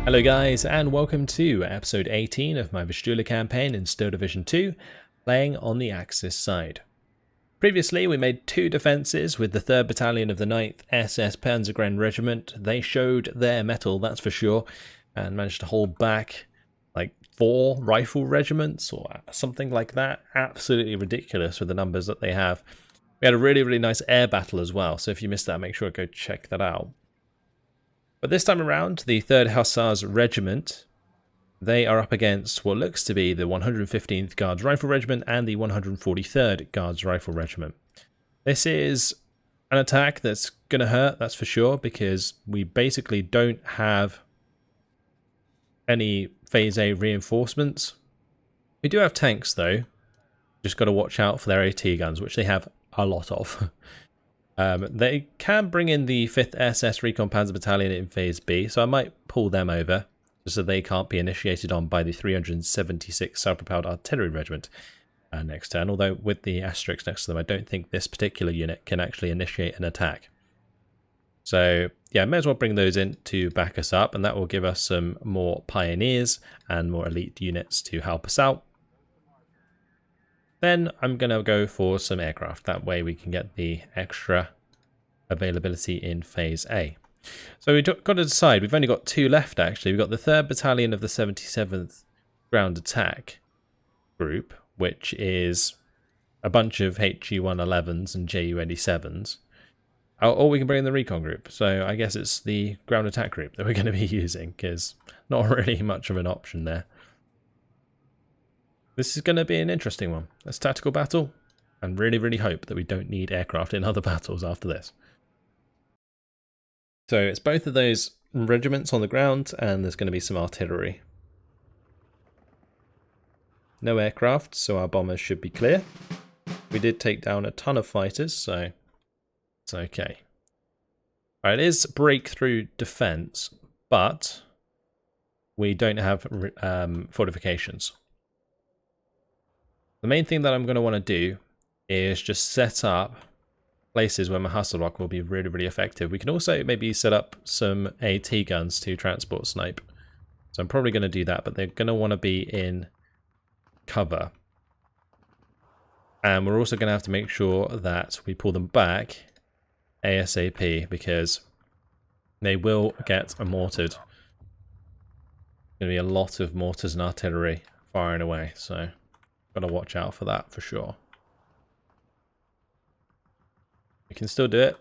Hello guys, and welcome to episode 18 of my Vistula campaign in Steel Division 2, playing on the Axis side. Previously we made two defences with the 3rd Battalion of the 9th SS Panzergren Regiment. They showed their mettle, that's for sure, and managed to hold back like 4 rifle regiments or something like that. Absolutely ridiculous with the numbers that they have. We had a really nice air battle as well, so if you missed that, make sure to go check that out. But this time around, the 3rd Hussars Regiment, they are up against what looks to be the 115th Guards Rifle Regiment and the 143rd Guards Rifle Regiment. This is an attack that's going to hurt, that's for sure, because we basically don't have any Phase A reinforcements. We do have tanks though, just got to watch out for their AT guns, which they have a lot of. They can bring in the 5th SS Recon Panzer Battalion in Phase B, so I might pull them over, just so they can't be initiated on by the 376 Self-Propelled Artillery Regiment next turn, although with the asterisk next to them, I don't think this particular unit can actually initiate an attack. So yeah, may as well bring those in to back us up, and that will give us some more pioneers and more elite units to help us out. Then I'm going to go for some aircraft. That way we can get the extra availability in Phase A. So we've got to decide. We've only got 2 left, actually. We've got the 3rd Battalion of the 77th Ground Attack Group, which is a bunch of HE-111s and JU-87s. Or we can bring in the Recon Group. So I guess it's the Ground Attack Group that we're going to be using, because not really much of an option there. This is going to be an interesting one. It's a tactical battle, and really hope that we don't need aircraft in other battles after this. So it's both of those regiments on the ground, and there's going to be some artillery. No aircraft, so our bombers should be clear. We did take down a ton of fighters, so it's okay. Alright, it is breakthrough defense, but we don't have fortifications. The main thing that I'm going to want to do is just set up places where my Hustle Rock will be really effective. We can also maybe set up some AT guns to transport snipe. So I'm probably going to do that, but they're going to want to be in cover. And we're also going to have to make sure that we pull them back ASAP, because they will get mortared. There's going to be a lot of mortars and artillery firing away, so gotta watch out for that for sure. We can still do it.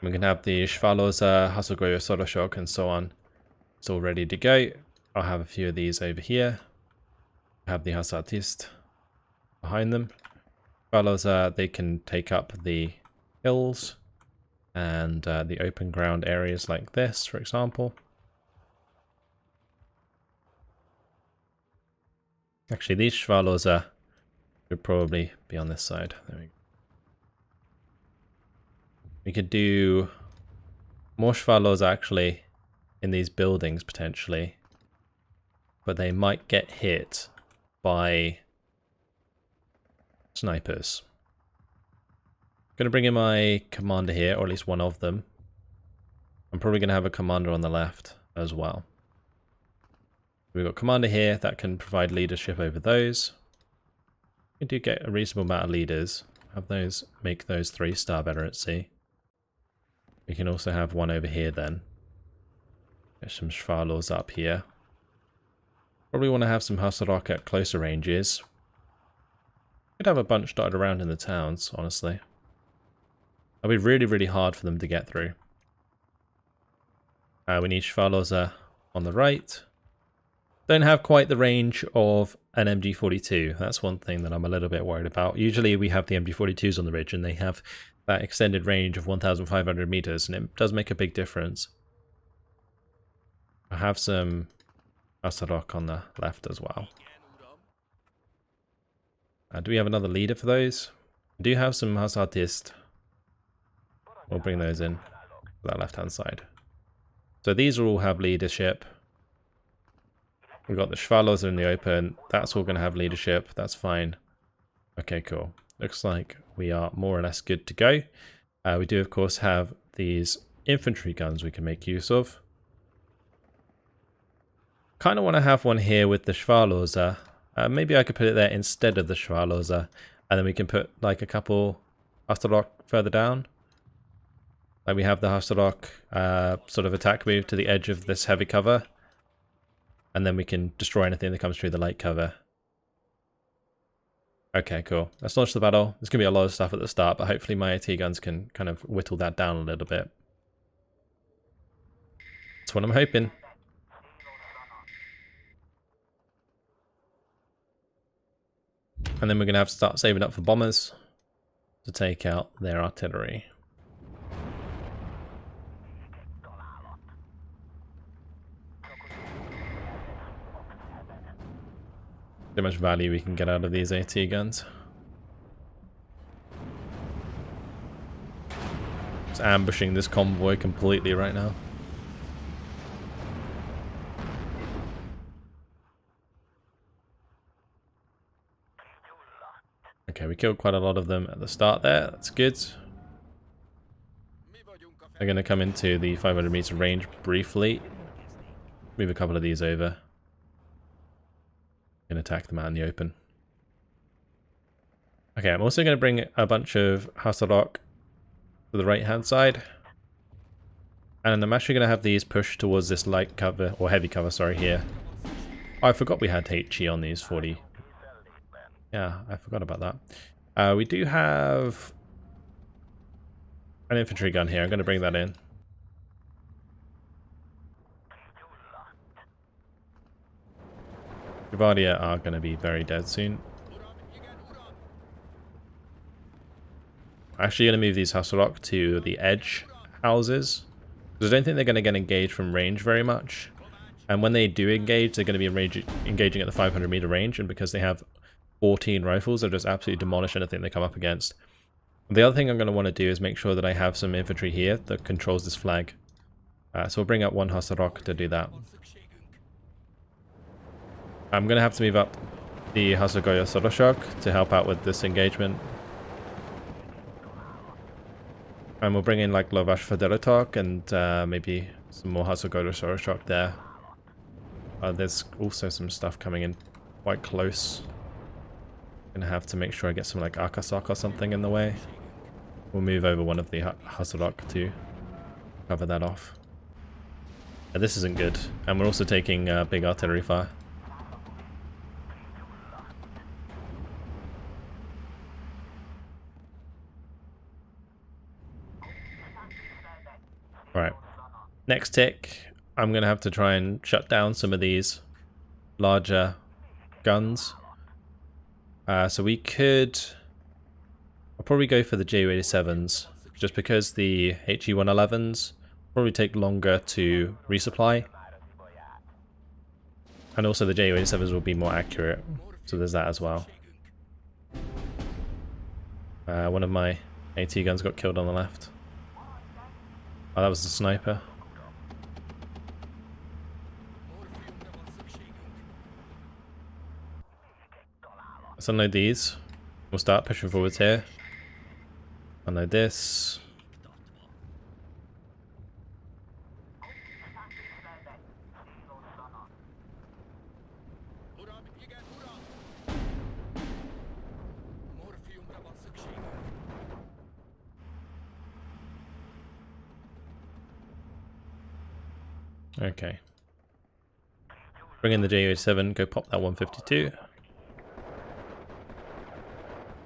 We can have the Schwaloser, Hasselgoyer, Soloshok, and so on. It's all ready to go. I'll have a few of these over here. I have the Hassartist behind them. Schwaloser, they can take up the hills and the open ground areas like this, for example. Actually, these Schwaloser would probably be on this side. There we go. We could do more Schwaloser actually in these buildings potentially, but they might get hit by snipers. I'm going to bring in my commander here, or at least one of them. I'm probably going to have a commander on the left as well. We've got commander here that can provide leadership over those. We do get a reasonable amount of leaders. Have those make those 3-star better at sea. We can also have one over here then. Get some Schwalos up here. Probably want to have some Husserok at closer ranges. Could have a bunch dotted around in the towns, honestly. It'll be really hard for them to get through. We need Schwalos on the right. Don't have quite the range of an MG42. That's one thing that I'm a little bit worried about. Usually we have the MG42s on the ridge and they have that extended range of 1,500 meters, and it does make a big difference. I have some Asarok on the left as well. Do we have another leader for those? We do have some Hassartist. We'll bring those in for that left hand side. So these will all have leadership. We've got the Schwalos in the open. That's all going to have leadership. That's fine. Okay, cool. Looks like we are more or less good to go. We do, of course, have these infantry guns we can make use of. Kind of want to have one here with the Schwarloser. Maybe I could put it there instead of the Schwarloser, and then we can put like a couple Hasselhock further down. Like we have the Hasselhock sort of attack move to the edge of this heavy cover, and then we can destroy anything that comes through the light cover. Okay, cool. Let's launch the battle. There's going to be a lot of stuff at the start, but hopefully my AT guns can kind of whittle that down a little bit. That's what I'm hoping. And then we're going to have to start saving up for bombers to take out their artillery. So much value we can get out of these AT guns. Just ambushing this convoy completely right now. Okay, we killed quite a lot of them at the start there. That's good. They're going to come into the 500 meter range briefly. Move a couple of these over. And attack them out in the open. Okay, I'm also going to bring a bunch of Hasselhock to the right hand side. And I'm actually going to have these push towards this light cover, or heavy cover, sorry, here. Oh, I forgot we had HE on these 40. Yeah, I forgot about that. We do have an infantry gun here. I'm going to bring that in. Guardia are going to be very dead soon. I'm actually going to move these Hasselhock to the edge houses, because I don't think they're going to get engaged from range very much. And when they do engage, they're going to be engaging at the 500 meter range, and because they have 14 rifles, they'll just absolutely demolish anything they come up against. The other thing I'm going to want to do is make sure that I have some infantry here that controls this flag. So we'll bring up one Hasselhock to do that. I'm going to have to move up the Hasselgoya Soroshok to help out with this engagement. And we'll bring in like Lovash Federatok and maybe some more Hasselgoya Soroshok there. There's also some stuff coming in quite close. Gonna have to make sure I get some like Akasok or something in the way. We'll move over one of the Hasselhock to cover that off. This isn't good. And we're also taking big artillery fire. Alright, next tick, I'm going to have to try and shut down some of these larger guns. So we could... I'll probably go for the Ju-87s, just because the HE-111s probably take longer to resupply. And also the Ju-87s will be more accurate, so there's that as well. One of my AT guns got killed on the left. Oh, that was the sniper. Let's unload these. We'll start pushing forwards here. Unload this. Okay. Bring in the Ju-87, go pop that 152.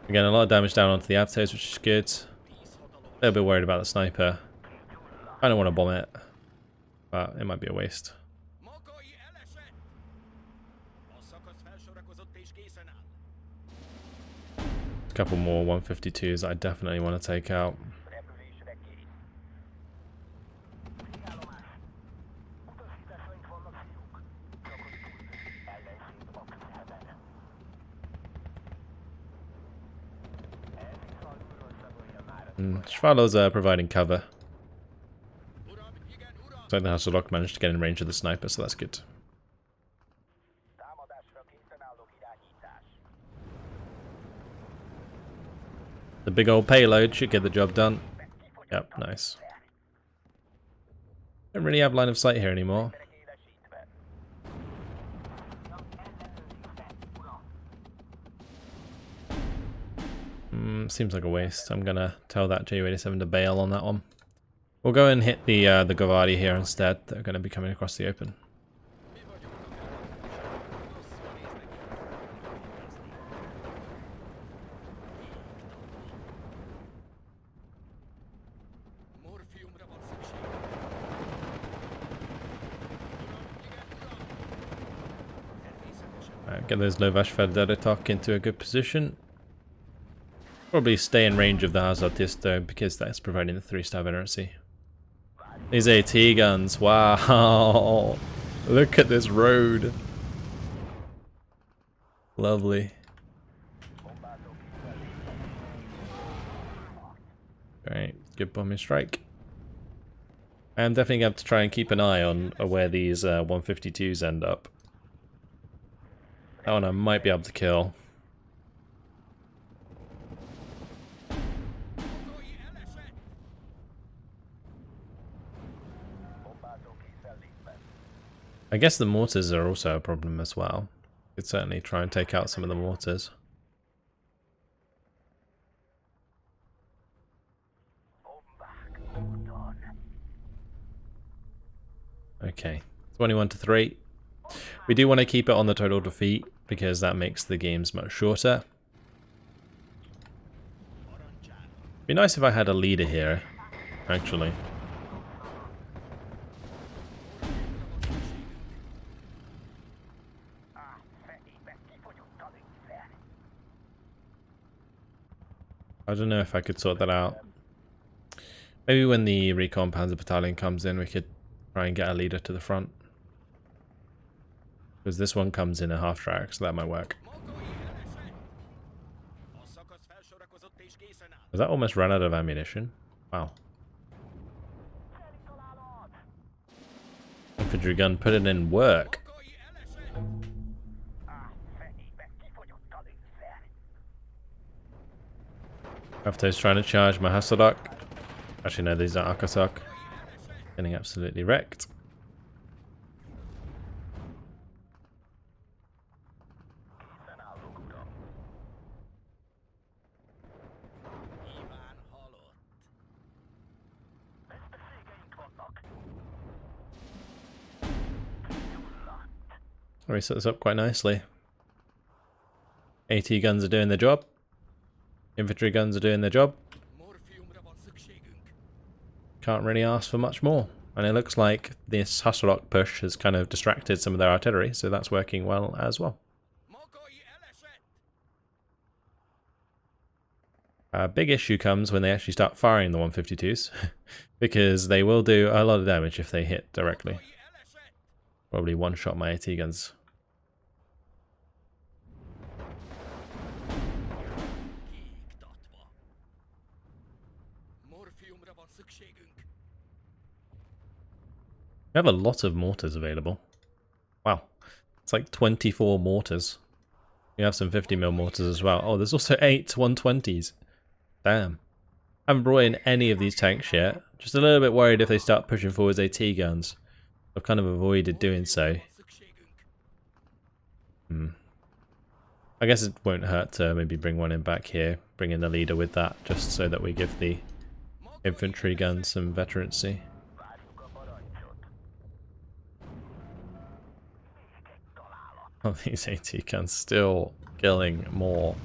Again, a lot of damage down onto the Avtos, which is good. A little bit worried about the sniper. I don't want to bomb it, but it might be a waste. A couple more 152s that I definitely want to take out. Schwalos are providing cover. So the Hasselhock managed to get in range of the sniper, so that's good. The big old payload should get the job done. Yep, nice. Don't really have line of sight here anymore. Seems like a waste. I'm gonna tell that Ju-87 to bail on that one. We'll go and hit the Gavardi here instead. They're gonna be coming across the open. Get those Lovashverderetok into a good position. Probably stay in range of the Hazardist though, because that's providing the 3-star veterancy. These AT guns, wow! Look at this road. Lovely. Great, good bombing strike. I'm definitely going to have to try and keep an eye on where these 152s end up. That one I might be able to kill. I guess the mortars are also a problem as well. Could certainly try and take out some of the mortars. Okay, 21-3. We do want to keep it on the total defeat because that makes the games much shorter. Be nice if I had a leader here, actually. I don't know if I could sort that out. Maybe when the Recon Panzer Battalion comes in, we could try and get a leader to the front. Because this one comes in a half track, so that might work. Has that almost run out of ammunition? Wow. Infantry gun, put it in work. After's trying to charge my Hasselhock. Actually, no, these are Akasok. Getting absolutely wrecked. We set this up quite nicely. AT guns are doing their job. Infantry guns are doing their job. Can't really ask for much more. And it looks like this Hasselhock push has kind of distracted some of their artillery, so that's working well as well. A big issue comes when they actually start firing the 152s, because they will do a lot of damage if they hit directly. Probably one-shot my AT guns. We have a lot of mortars available. Wow. It's like 24 mortars. We have some 50mm mortars as well. Oh, there's also 8 120s. Damn. Haven't brought in any of these tanks yet. Just a little bit worried if they start pushing forwards AT guns. I've kind of avoided doing so. I guess it won't hurt to maybe bring one in back here. Bring in the leader with that, just so that we give the infantry guns some veterancy. Oh, these AT guns still killing more.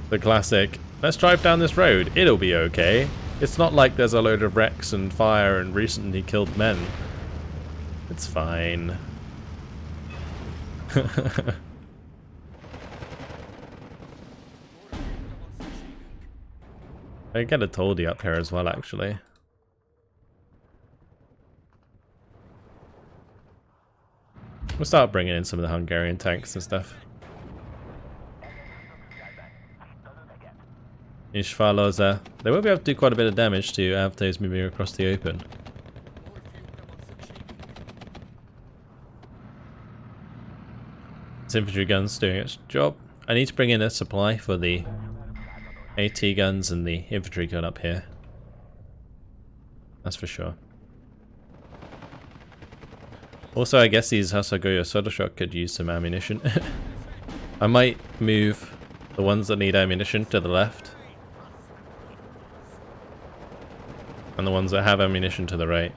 The classic, let's drive down this road, it'll be okay. It's not like there's a load of wrecks and fire and recently killed men. It's fine. I get a Toldi up here as well, actually. We'll start bringing in some of the Hungarian tanks and stuff. Ishvaloza. They will be able to do quite a bit of damage to Avtos moving across the open. This infantry gun's doing its job. I need to bring in a supply for the AT guns and the infantry gun up here. That's for sure. Also, I guess these Hasagoyo Soda Shock could use some ammunition. I might move the ones that need ammunition to the left. And the ones that have ammunition to the right.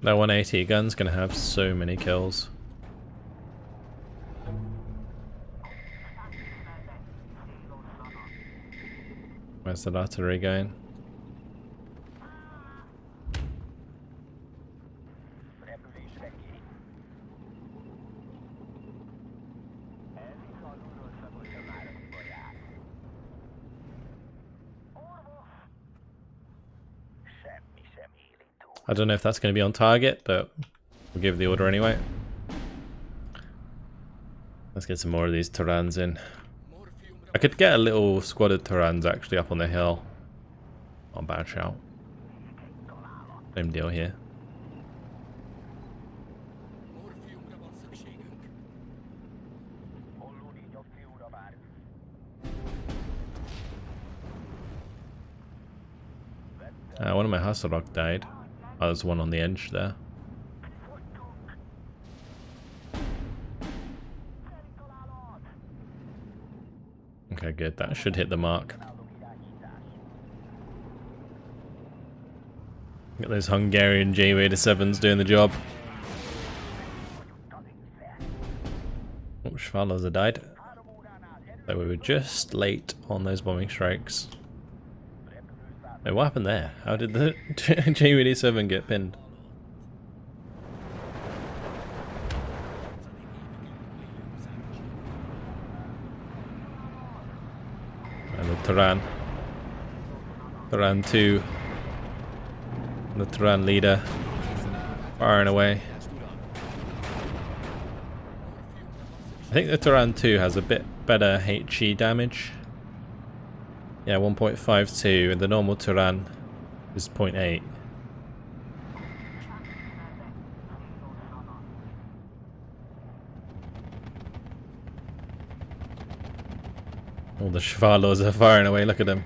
That 180 gun's gonna have so many kills. Where's the artillery going? I don't know if that's going to be on target, but we'll give the order anyway. Let's get some more of these Turans in. I could get a little squad of Turans actually up on the hill. Not a bad shout. Same deal here. One of my Hasselrock died. Oh, there's one on the edge there. Okay, good. That should hit the mark. Get those Hungarian J-87s doing the job. Oh, Schwalos died. So we were just late on those bombing strikes. Wait, what happened there? How did the J-87 get pinned? And the Turan. Turan 2. The Turan leader. Firing away. I think the Turan 2 has a bit better HE damage. Yeah, 1.52, and the normal Turan is 0.8. All the Shvalos are firing away, look at them.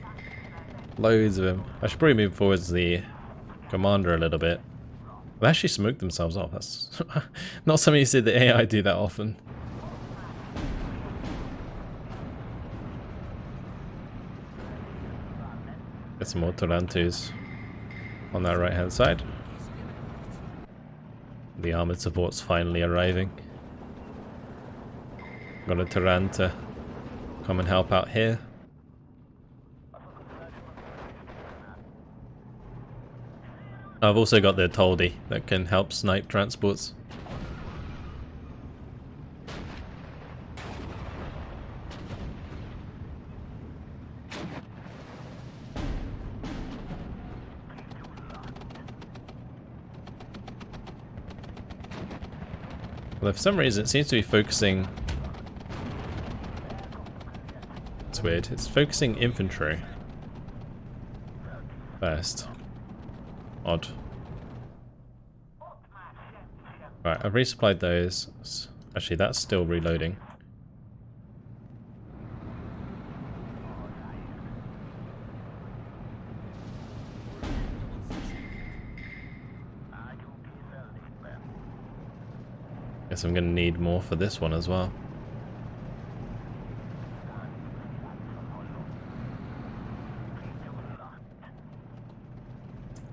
Loads of them. I should probably move forwards the commander a little bit. They actually smoked themselves off. That's not something you see the AI do that often. Get some more Turantus on that right hand side. The armored support's finally arriving. Got a Turan to come and help out here. I've also got the Toldi that can help snipe transports. Although for some reason it seems to be focusing... It's weird, it's focusing infantry first. Odd. Right, I've resupplied those. Actually, that's still reloading. Guess I'm gonna need more for this one as well.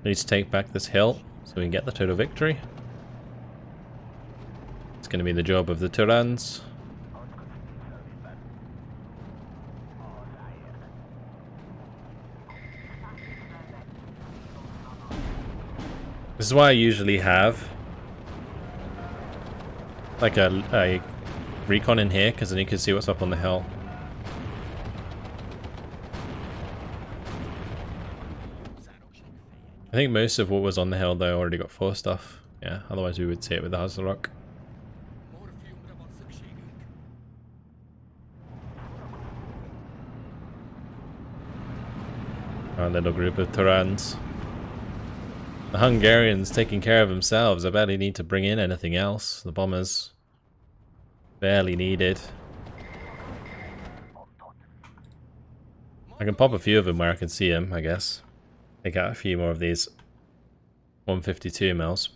Need to take back this hill so we can get the total victory. It's going to be the job of the Turans. This is why I usually have like a recon in here, because then you can see what's up on the hill. I think most of what was on the hill though already got 4 stuff. Yeah, otherwise we would see it with the Hazelrock. Our little group of Turans. The Hungarians taking care of themselves. I barely need to bring in anything else. The bombers barely needed. I can pop a few of them where I can see them, I guess. Take out a few more of these 152 mils.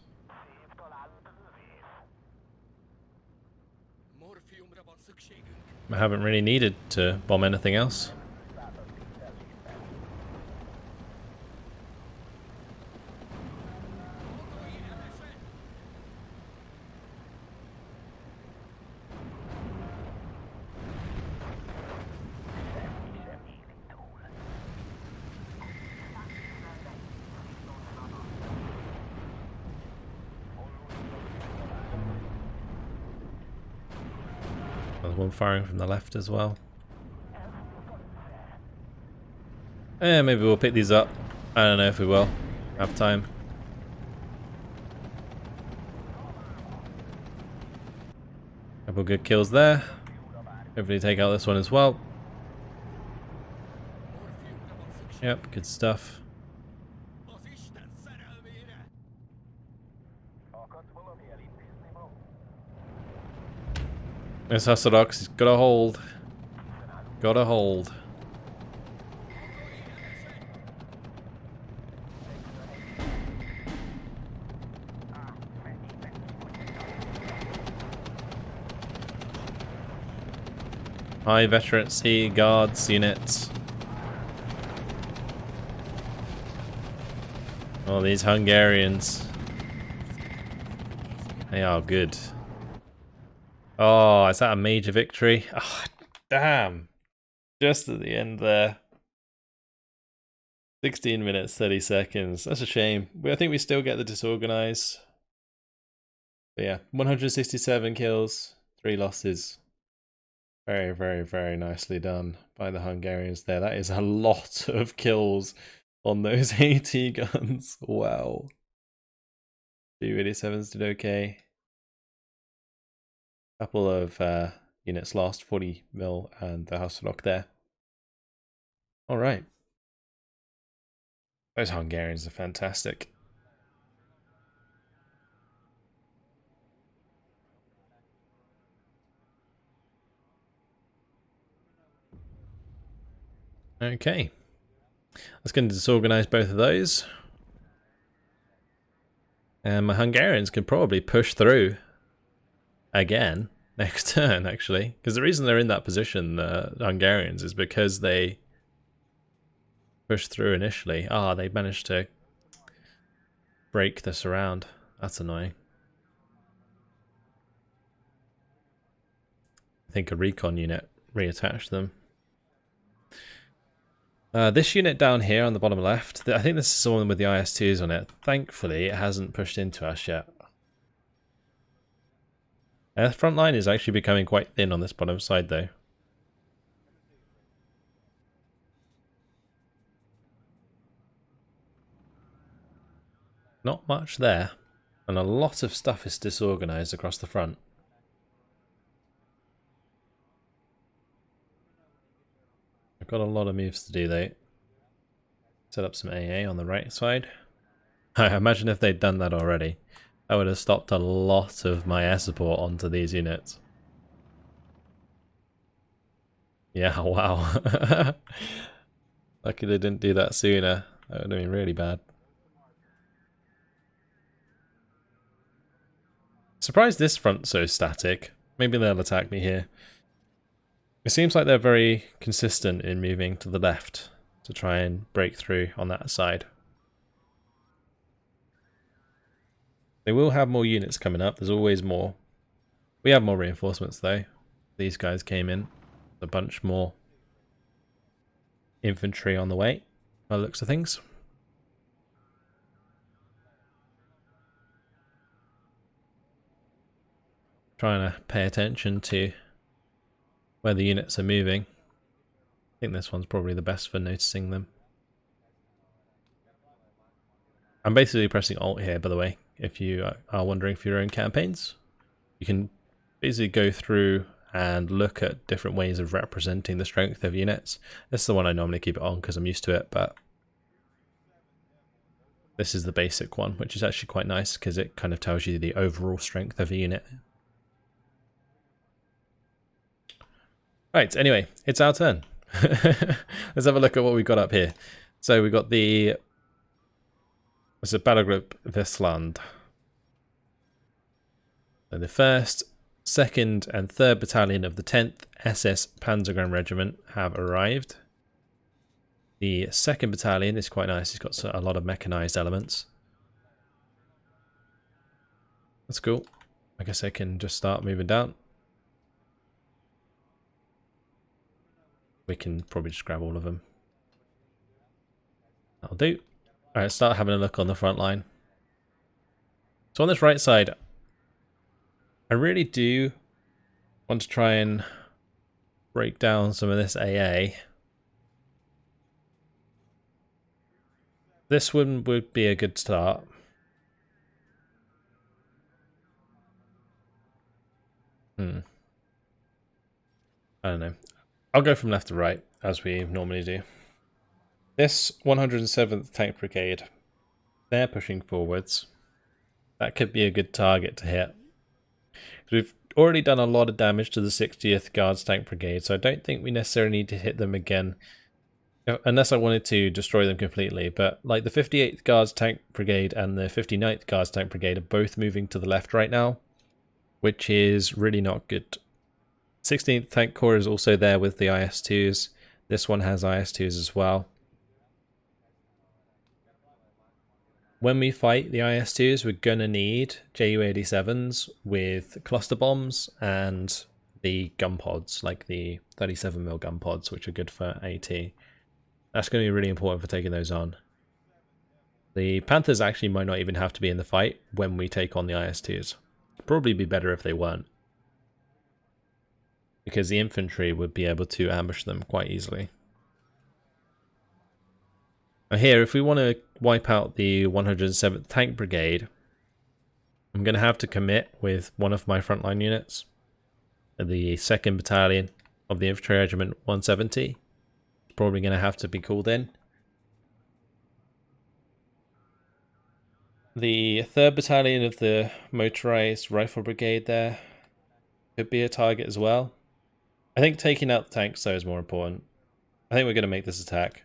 I haven't really needed to bomb anything else. There's one firing from the left as well. Yeah, maybe we'll pick these up. I don't know if we will. Have time. Couple good kills there. Hopefully take out this one as well. Yep, good stuff. This Hussadox has got a hold. Got a hold. High veterancy guards units. Oh, these Hungarians. They are good. Oh, is that a major victory? Oh, damn. Just at the end there. 16 minutes, 30 seconds. That's a shame. I think we still get the disorganize. But yeah, 167 kills, 3 losses. Very, very, very nicely done by the Hungarians there. That is a lot of kills on those AT guns. Wow. 287s did okay. Couple of units lost, 40 mil and the Hussadox there. Alright. Those Hungarians are fantastic. Okay. Let's go and disorganize both of those. And my Hungarians can probably push through again next turn, actually. Because the reason they're in that position, the Hungarians, is because they pushed through initially. Ah, they managed to break the surround. That's annoying. I think a recon unit reattached them. This unit down here on the bottom left, I think this is the one with the IS-2s on it. Thankfully, it hasn't pushed into us yet. The front line is actually becoming quite thin on this bottom side, though. Not much there, and a lot of stuff is disorganized across the front. I've got a lot of moves to do, though. Set up some AA on the right side. I imagine if they'd done that already, I would have stopped a lot of my air support onto these units. Yeah, wow. Lucky they didn't do that sooner. That would have been really bad. Surprised this front's so static. Maybe they'll attack me here. It seems like they're very consistent in moving to the left to try and break through on that side. They will have more units coming up. There's always more. We have more reinforcements though. These guys came in. A bunch more infantry on the way, by the looks of things. Trying to pay attention to where the units are moving. I think this one's probably the best for noticing them. I'm basically pressing Alt here, by the way, if you are wondering for your own campaigns. You can basically go through and look at different ways of representing the strength of units. This is the one I normally keep it on because I'm used to it, but This is the basic one, which is actually quite nice because it kind of tells you the overall strength of a unit. Right, anyway, it's our turn. Let's have a look at what we've got up here. So we've got the... It's a battle group Vistula. So the 1st, 2nd and 3rd Battalion of the 10th SS Panzergrenadier Regiment have arrived. The 2nd Battalion is quite nice. It's got a lot of mechanized elements. That's cool. I guess I can just start moving down. We can probably just grab all of them. That'll do. Alright, start having a look on the front line. So on this right side, I really do want to try and break down some of this AA. This one would be a good start. I don't know. I'll go from left to right, as we normally do. This 107th Tank Brigade, they're pushing forwards. That could be a good target to hit. We've already done a lot of damage to the 60th Guards Tank Brigade, so I don't think we necessarily need to hit them again. Unless I wanted to destroy them completely, but like the 58th Guards Tank Brigade and the 59th Guards Tank Brigade are both moving to the left right now, which is really not good. 16th Tank Corps is also there with the IS-2s. This one has IS-2s as well. When we fight the IS-2s, we're going to need Ju-87s with cluster bombs and the gun pods, like the 37mm gun pods, which are good for AT. That's going to be really important for taking those on. The Panthers actually might not even have to be in the fight when we take on the IS-2s. Probably be better if they weren't, because the infantry would be able to ambush them quite easily. Now here, if we want to wipe out the 107th Tank Brigade, I'm going to have to commit with one of my frontline units, the 2nd Battalion of the Infantry Regiment 170. Probably going to have to be called in. The 3rd Battalion of the Motorized Rifle Brigade there could be a target as well. I think taking out the tanks though is more important. I think we're going to make this attack.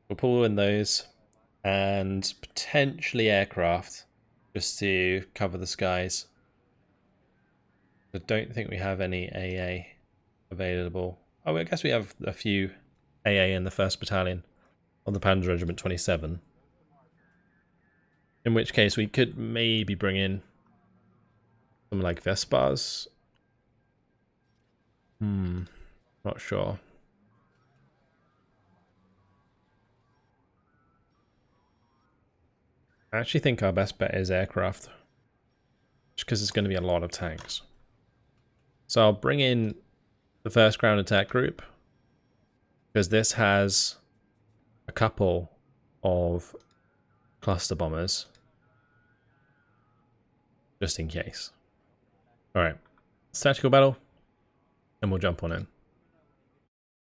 We'll pull in those and potentially aircraft just to cover the skies. I don't think we have any AA available. Oh, I guess we have a few AA in the 1st Battalion on the Panzer Regiment 27. In which case we could maybe bring in something like Vespas. Not sure. I actually think our best bet is aircraft, just because it's going to be a lot of tanks. So I'll bring in the 1st Ground Attack Group, because this has a couple of cluster bombers, just in case. Alright, tactical battle, and we'll jump on in.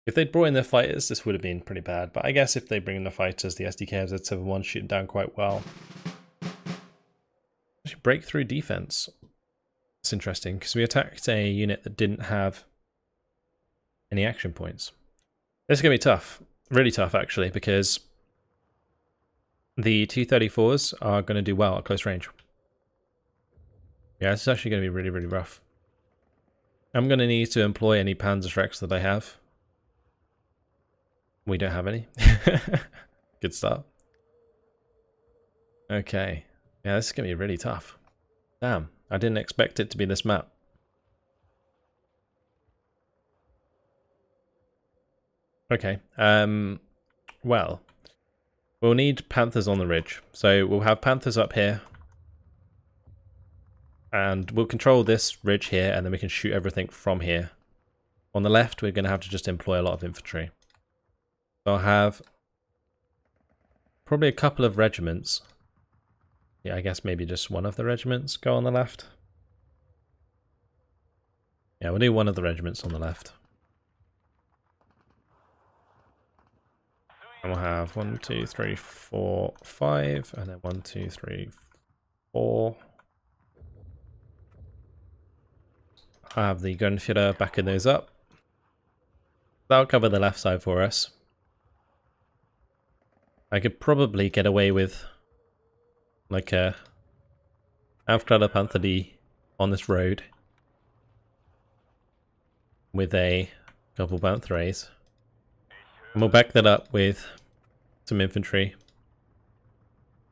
If they'd brought in their fighters, this would have been pretty bad, but I guess if they bring in the fighters, the SDKFZ-71 shoot them down quite well. Actually, breakthrough defense. It's interesting, because we attacked a unit that didn't have any action points. This is going to be tough. Really tough, actually, because the T-34s are going to do well at close range. Yeah, it's actually going to be really, really rough. I'm going to need to employ any Panzerschrecks that I have. We don't have any. Good start. Okay. Yeah, this is going to be really tough. Damn, I didn't expect it to be this map. Okay. Well, we'll need Panthers on the ridge. So we'll have Panthers up here. And we'll control this ridge here, and then we can shoot everything from here. On the left, we're going to have to just employ a lot of infantry. So I'll have probably a couple of regiments. Yeah, I guess maybe just one of the regiments go on the left. Yeah, we'll do one of the regiments on the left. And we'll have 1, 2, 3, 4, 5, and then 1, 2, 3, 4. I have the gunfighter backing those up. That'll cover the left side for us. I could probably get away with like a Aufklärer Panther D on this road with a couple Panther A's. And we'll back that up with some infantry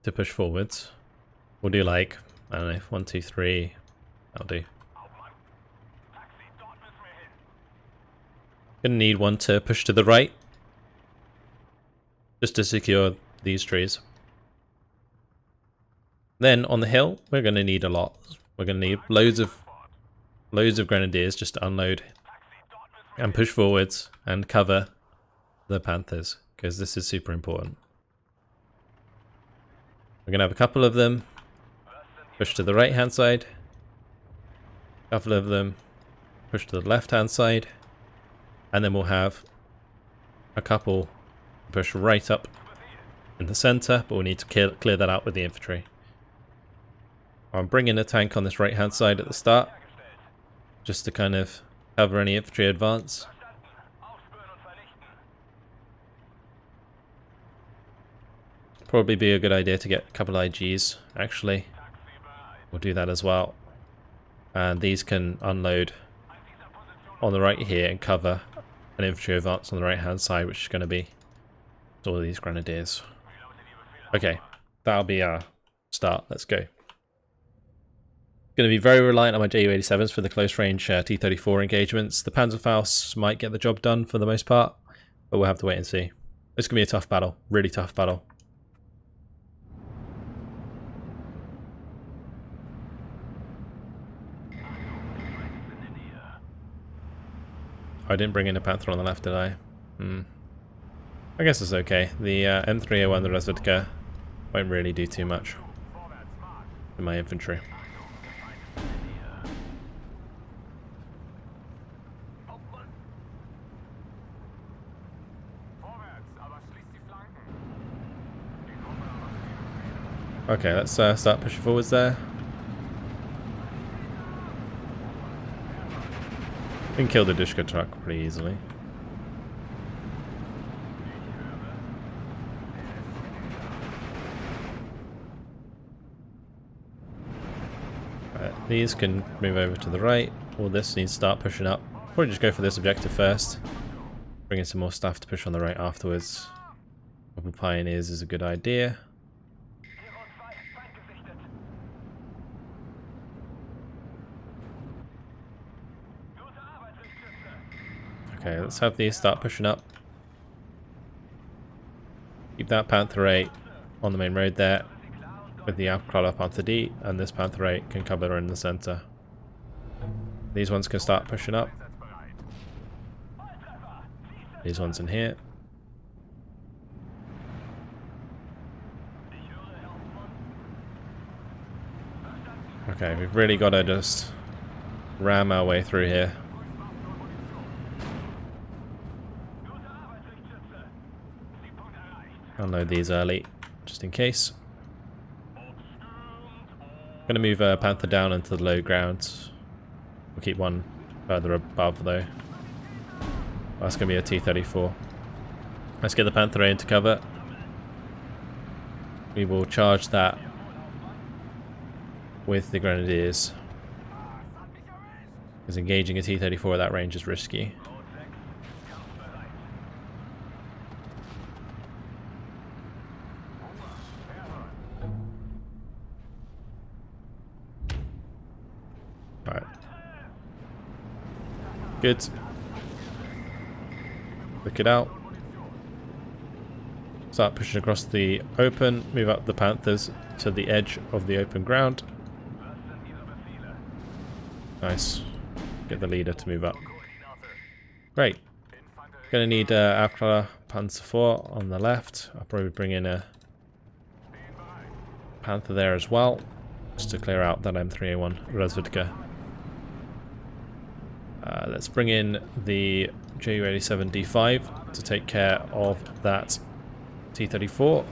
to push forwards. We'll do like, I don't know, 1, 2, 3. That'll do. Gonna need one to push to the right, just to secure these trees. Then on the hill, we're gonna need a lot. We're gonna need loads of grenadiers just to unload and push forwards and cover the Panthers, because this is super important. We're gonna have a couple of them push to the right hand side, a couple of them push to the left hand side, and then we'll have a couple push right up in the center, but we'll need to clear that out with the infantry. I'm bringing a tank on this right hand side at the start, just to kind of cover any infantry advance. Probably be a good idea to get a couple of IGs, actually. We'll do that as well. And these can unload on the right here and cover an infantry advance on the right hand side, which is going to be all of these grenadiers. Okay, that'll be our start. Let's go. Going to be very reliant on my Ju-87s for the close range T-34 engagements. The Panzerfaust might get the job done for the most part, but we'll have to wait and see. It's going to be a tough battle, really tough battle. I didn't bring in a Panther on the left, did I? I guess it's okay. The M301, the Razvedka, won't really do too much in my infantry. Okay, let's start pushing forwards there. We can kill the Dushka truck pretty easily. These can move over to the right, or this needs to start pushing up. Probably just go for this objective first. Bring in some more stuff to push on the right afterwards. A couple pioneers is a good idea. Okay, let's have these start pushing up. Keep that Panther 8 on the main road there with the Aufklärer Panther D, and this Panther 8 can cover in the center. These ones can start pushing up. These ones in here. Okay, we've really got to just ram our way through here. Unload these early, just in case. Gonna move Panther down into the low ground. We'll keep one further above though. That's gonna be a T-34. Let's get the Panther A into cover. We will charge that with the Grenadiers, because engaging a T-34 at that range is risky. Alright. Good. Look it out. Start pushing across the open, move up the Panthers to the edge of the open ground. Nice. Get the leader to move up. Great. Gonna need Aufklärer Panzer 4 on the left. I'll probably bring in a Panther there as well, just to clear out that M3A1 Razvedka. Let's bring in the Ju-87 D5 to take care of that T-34.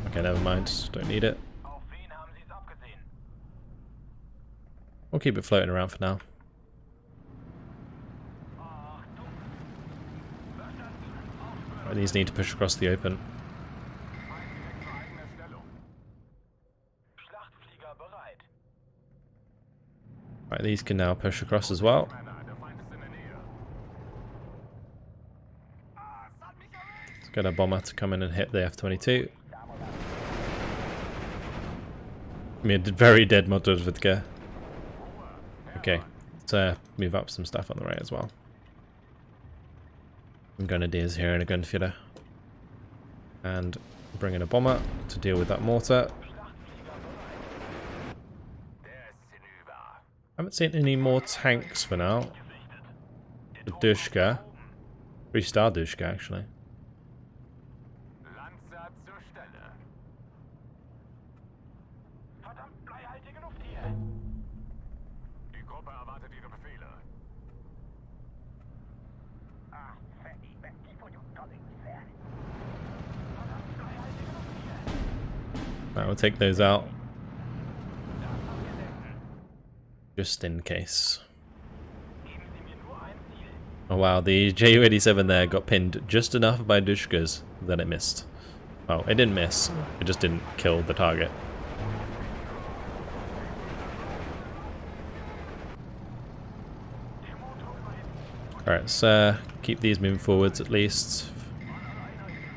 Okay, never mind. Don't need it. We'll keep it floating around for now. Right, these need to push across the open. Right, these can now push across as well. Let's get a bomber to come in and hit the F-22. Med very dead motorvidke. Okay, let's move up some stuff on the right as well. Some grenadiers here and a gunfighter. And bring in a bomber to deal with that mortar. Haven't seen any more tanks for now. The Dushka. 3-star Dushka actually. Right, we'll take those out. Just in case. Oh wow, the Ju-87 there got pinned just enough by Dushkas that it missed. Well, it didn't miss, it just didn't kill the target. Alright, let's keep these moving forwards at least,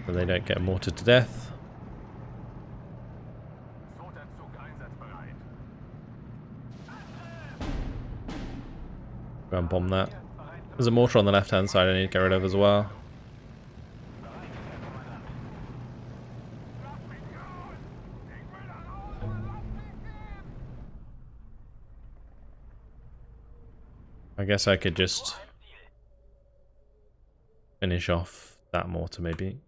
so they don't get mortared to death. Go and bomb that. There's a mortar on the left hand side I need to get rid of as well. I guess I could just finish off that mortar maybe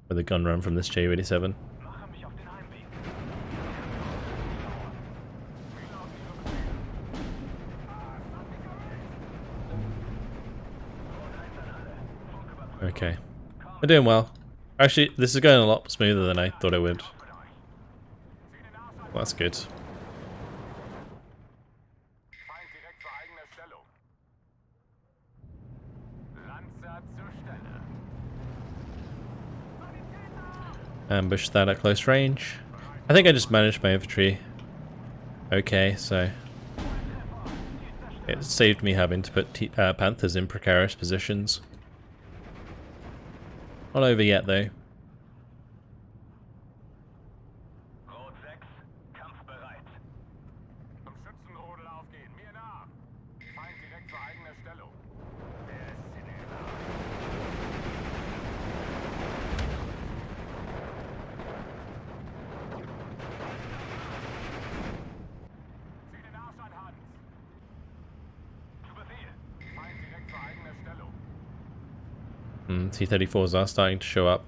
with a gun run from this Ju-87. Okay, we're doing well. Actually, this is going a lot smoother than I thought it would. Well, that's good. Ambush that at close range. I think I just managed my infantry okay, so it saved me having to put Panthers in precarious positions. Not over yet though. T-34s are starting to show up.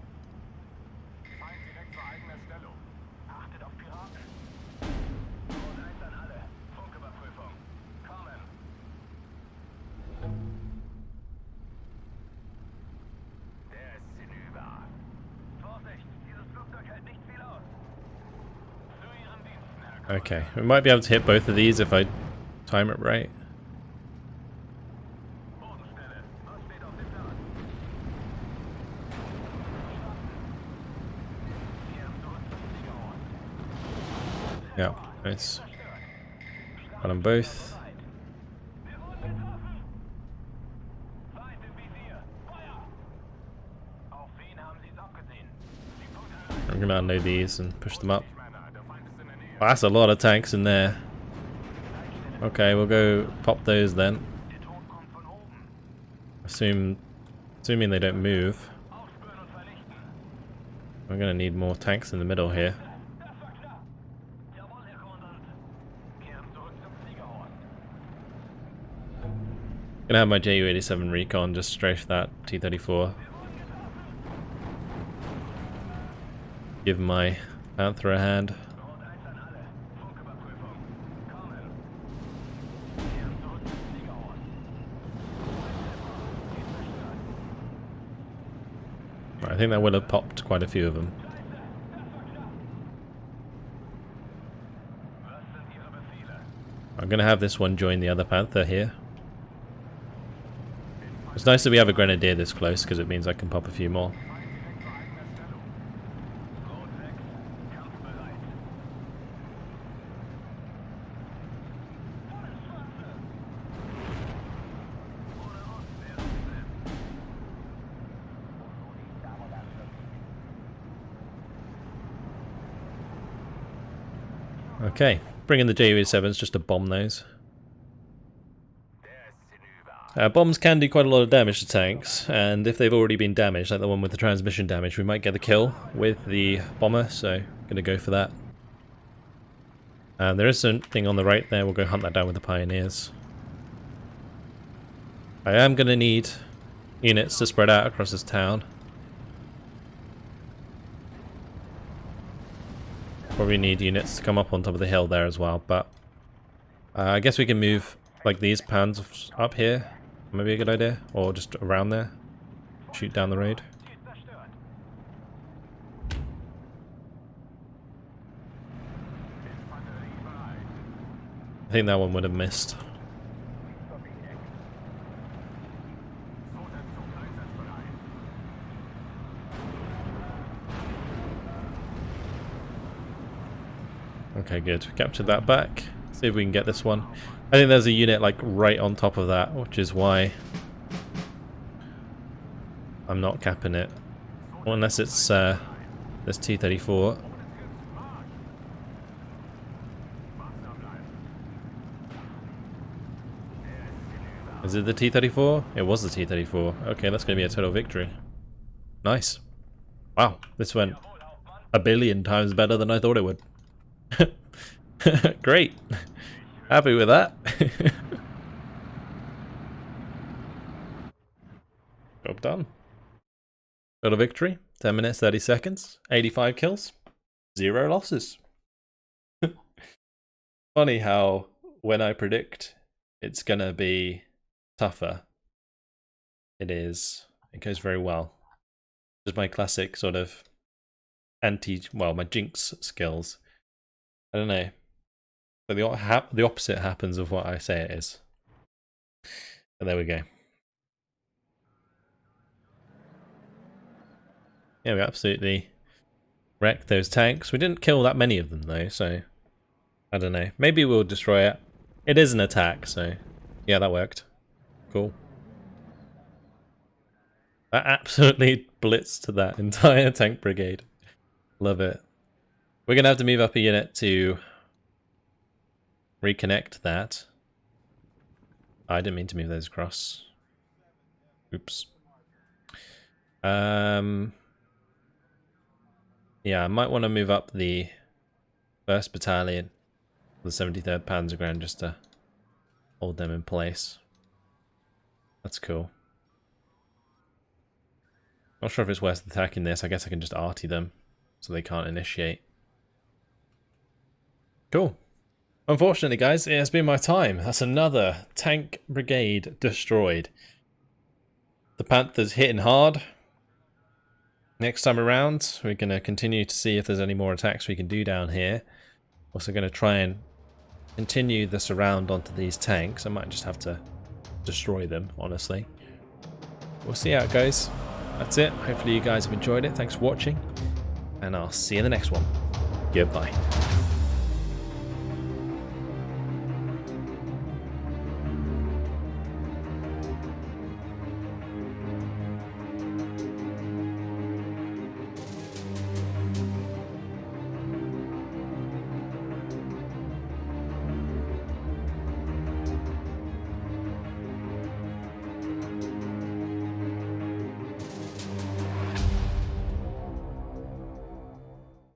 Okay, we might be able to hit both of these if I time it right. Yeah, nice. Got them both. I'm gonna unload these and push them up. Well, that's a lot of tanks in there. Okay, we'll go pop those then. Assuming they don't move. I'm gonna need more tanks in the middle here. Gonna have my Ju-87 recon just strafe that T-34. Give my Panther a hand. I think that would have popped quite a few of them. I'm going to have this one join the other Panther here. It's nice that we have a Grenadier this close because it means I can pop a few more. Okay, bring in the JU-87s just to bomb those. Bombs can do quite a lot of damage to tanks, and if they've already been damaged, like the one with the transmission damage, we might get the kill with the bomber, so I'm going to go for that. There is something on the right there, we'll go hunt that down with the Pioneers. I am going to need units to spread out across this town. Probably need units to come up on top of the hill there as well, but I guess we can move like these pans up here. Maybe a good idea, or just around there. Shoot down the road. I think that one would have missed. Okay, good. Captured that back. See if we can get this one. I think there's a unit like right on top of that, which is why I'm not capping it. Well, unless it's this T-34. Is it the T-34? It was the T-34. Okay, that's going to be a total victory. Nice. Wow, this went a billion times better than I thought it would. Great. Happy with that. Job done. Got a victory. 10 minutes, 30 seconds. 85 kills. 0 losses. Funny how when I predict it's gonna be tougher, it goes very well. Just my classic sort of my jinx skills. I don't know. But the opposite happens of what I say it is. And there we go. Yeah, we absolutely wrecked those tanks. We didn't kill that many of them though, so I don't know. Maybe we'll destroy it. It is an attack, so yeah, that worked. Cool. That absolutely blitzed that entire tank brigade. Love it. We're going to have to move up a unit to reconnect that. I didn't mean to move those across. Oops. Yeah, I might want to move up the 1st Battalion, the 73rd Panzergrenadier, just to hold them in place. That's cool. Not sure if it's worth attacking this. I guess I can just arty them so they can't initiate. Cool. Unfortunately, guys, it has been my time. That's another tank brigade destroyed. The Panther's hitting hard. Next time around, we're going to continue to see if there's any more attacks we can do down here. Also going to try and continue the surround onto these tanks. I might just have to destroy them, honestly. We'll see how it goes. That's it. Hopefully you guys have enjoyed it. Thanks for watching. And I'll see you in the next one. Goodbye.